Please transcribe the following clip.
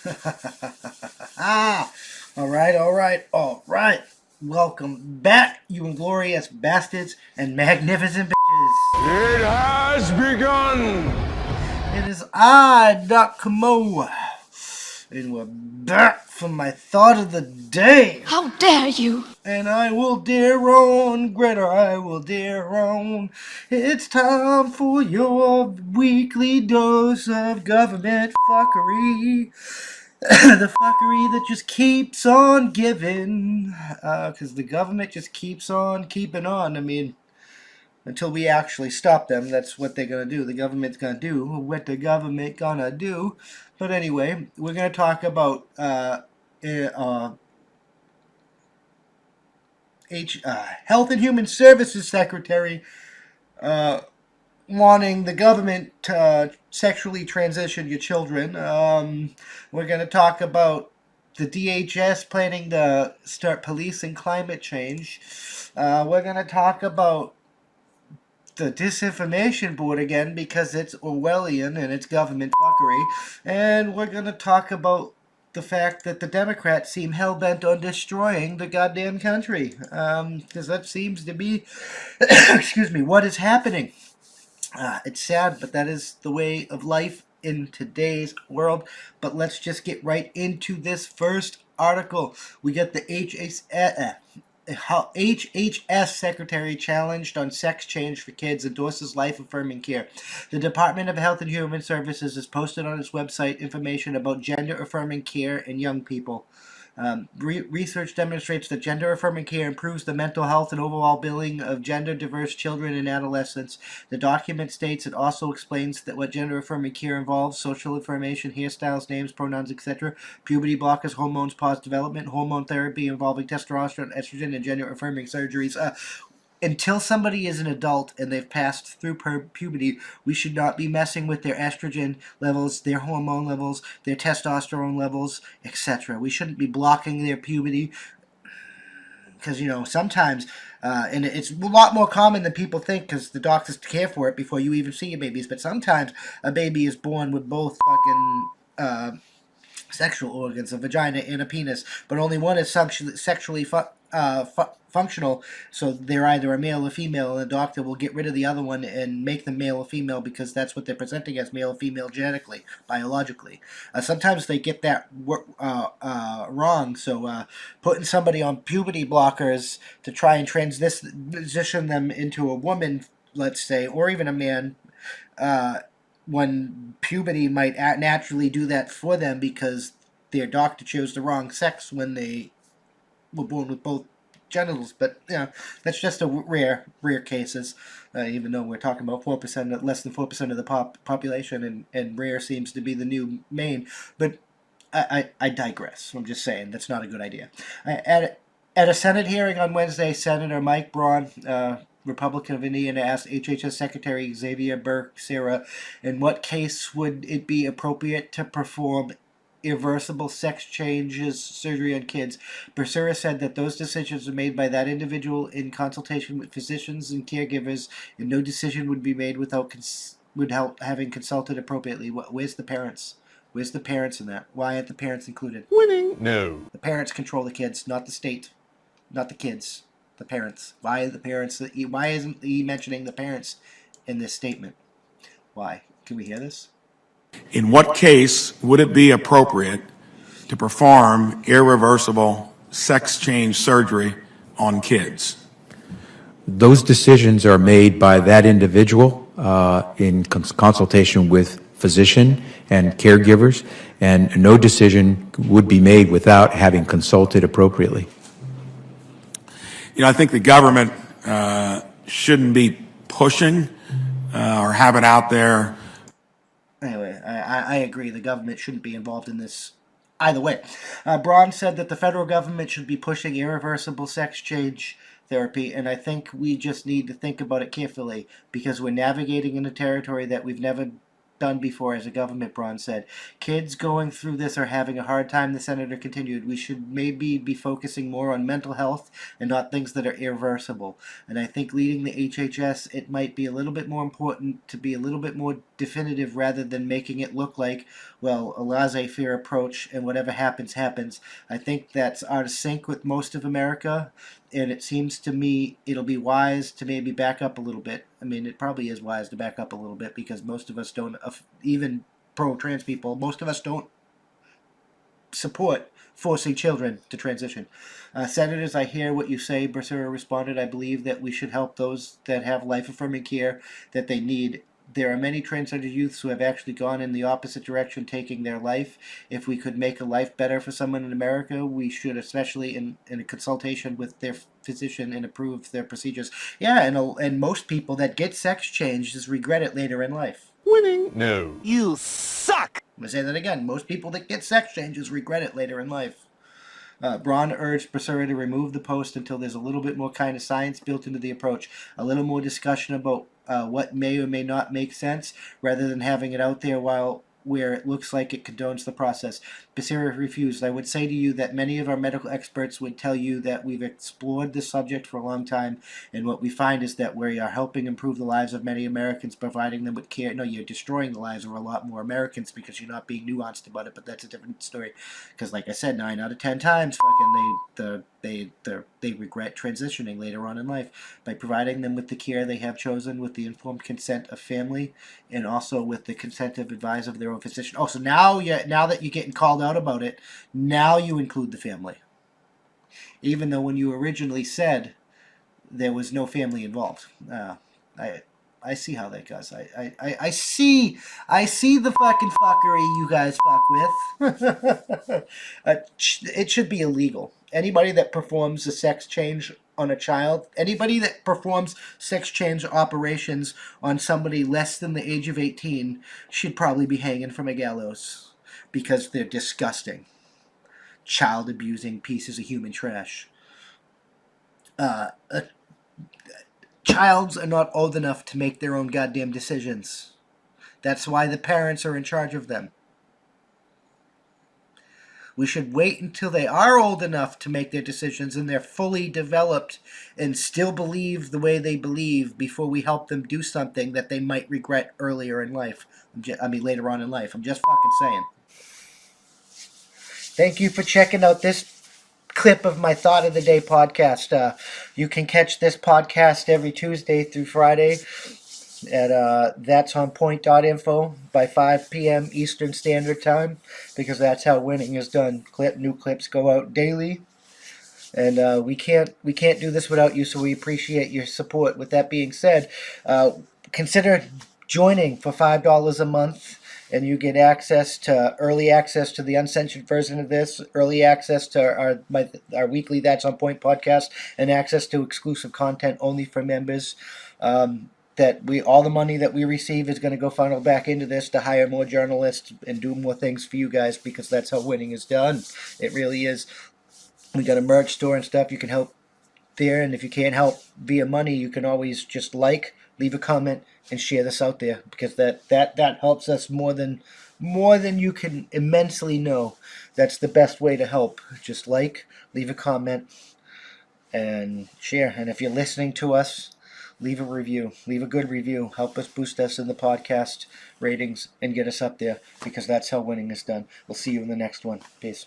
All right, all right, all right. Welcome back, you inglorious bastards and magnificent bitches. It has begun! It is I, Doc Camo, and we're back for my thought of the day. How dare you! And I will dare on, Greta, I will dare on. It's time for your weekly dose of government fuckery. The fuckery that just keeps on giving. Because the government just keeps on keeping on. I mean, until we actually stop them, that's what they're going to do. The government's going to do what the government going to do. But anyway, we're going to talk about Health and Human Services Secretary wanting the government to sexually transition your children. We're going to talk about the DHS planning to start policing climate change. We're going to talk about the Disinformation Board again because it's Orwellian and it's government fuckery. And we're going to talk about the fact that the Democrats seem hell-bent on destroying the goddamn country. Because that seems to be, excuse me, what is happening. It's sad, but that is the way of life in today's world. But let's just get right into this first article. We get the HHS Secretary challenged on sex change for kids endorses life-affirming care. The Department of Health and Human Services has posted on its website information about gender-affirming care in young people. Research demonstrates that gender-affirming care improves the mental health and overall well-being of gender-diverse children and adolescents. The document states it also explains that what gender-affirming care involves: social information, hairstyles, names, pronouns, etc., puberty blockers, hormones, pause development, hormone therapy involving testosterone, estrogen, and gender-affirming surgeries. Until somebody is an adult and they've passed through puberty, we should not be messing with their estrogen levels, their hormone levels, their testosterone levels, etc. We shouldn't be blocking their puberty because, sometimes, and it's a lot more common than people think because the doctors care for it before you even see your babies, but sometimes a baby is born with both fucking sexual organs, a vagina and a penis, but only one is sexually functional, so they're either a male or female, and the doctor will get rid of the other one and make them male or female because that's what they're presenting as, male or female genetically, biologically. Sometimes they get that wrong, so putting somebody on puberty blockers to try and transition them into a woman, let's say, or even a man, when puberty might naturally do that for them because their doctor chose the wrong sex when they were born with both genitals. But that's just a rare cases. Even though we're talking about 4%, less than 4% of the population, and rare seems to be the new main. But I digress. I'm just saying that's not a good idea. At a Senate hearing on Wednesday, Senator Mike Braun, Republican of Indiana, asked HHS Secretary Xavier Becerra, in what case would it be appropriate to perform irreversible sex changes surgery on kids. Becerra said that those decisions are made by that individual in consultation with physicians and caregivers, and no decision would be made without having consulted appropriately. Where's the parents? Where's the parents in that? Why aren't the parents included? Winning? No. The parents control the kids, not the state, not the kids. The parents. Why the parents? Why isn't he mentioning the parents in this statement? Why? Can we hear this? In what case would it be appropriate to perform irreversible sex change surgery on kids? Those decisions are made by that individual in consultation with physician and caregivers, and no decision would be made without having consulted appropriately. I think the government shouldn't be pushing or have it out there. Anyway, I agree. The government shouldn't be involved in this either way. Braun said that the federal government should be pushing irreversible sex change therapy, and I think we just need to think about it carefully because we're navigating in a territory that we've never done before as a government, Braun said. Kids going through this are having a hard time, the senator continued. We should maybe be focusing more on mental health and not things that are irreversible. And I think leading the HHS, it might be a little bit more important to be a little bit more definitive rather than making it look like, well, a laissez-faire approach and whatever happens, happens. I think that's out of sync with most of America, and it seems to me it'll be wise to maybe back up a little bit. I mean, it probably is wise to back up a little bit because most of us don't, even pro-trans people, most of us don't support forcing children to transition. Senators, I hear what you say, Becerra responded. I believe that we should help those that have life-affirming care that they need. There are many transgender youths who have actually gone in the opposite direction, taking their life. If we could make a life better for someone in America, we should, especially in a consultation with their physician, and approve their procedures. Yeah, and most people that get sex changes regret it later in life. Winning. No. You suck! I'm going to say that again. Most people that get sex changes regret it later in life. Braun urged Becerra to remove the post until there's a little bit more kind of science built into the approach, a little more discussion about what may or may not make sense, rather than having it out there where it looks like it condones the process. Becerra refused. I would say to you that many of our medical experts would tell you that we've explored this subject for a long time, and what we find is that we are helping improve the lives of many Americans, providing them with care. No, you're destroying the lives of a lot more Americans because you're not being nuanced about it, but that's a different story. Because like I said, 9 out of 10 times fucking they regret transitioning later on in life. By providing them with the care they have chosen with the informed consent of family, and also with the consent of advice of their own physician. Oh, so now that you're getting called out about it, now you include the family. Even though when you originally said there was no family involved. I see how that goes. I see the fucking fuckery you guys fuck with. It should be illegal. Anybody that performs a sex change on a child, anybody that performs sex change operations on somebody less than the age of 18 should probably be hanging from a gallows because they're disgusting. Child abusing pieces of human trash. Childs are not old enough to make their own goddamn decisions. That's why the parents are in charge of them. We should wait until they are old enough to make their decisions and they're fully developed and still believe the way they believe before we help them do something that they might regret earlier in life. Later on in life. I'm just fucking saying. Thank you for checking out this clip of my Thought of the Day podcast. You can catch this podcast every Tuesday through Friday at that'sonpoint.info by 5 p.m. Eastern Standard Time, because that's how winning is done. New clips go out daily, and we can't do this without you, so we appreciate your support. With that being said, consider joining for $5 a month, and you get early access to the uncensored version of this, early access to our weekly That's On Point podcast, and access to exclusive content only for members. All the money that we receive is going to go funnel back into this to hire more journalists and do more things for you guys, because that's how winning is done. It really is. We got a merch store and stuff. You can help there, and if you can't help via money, you can always just leave a comment, and share this out there, because that helps us more than you can immensely know. That's the best way to help. Just leave a comment, and share. And if you're listening to us, leave a review. Leave a good review. Help us boost us in the podcast ratings and get us up there, because that's how winning is done. We'll see you in the next one. Peace.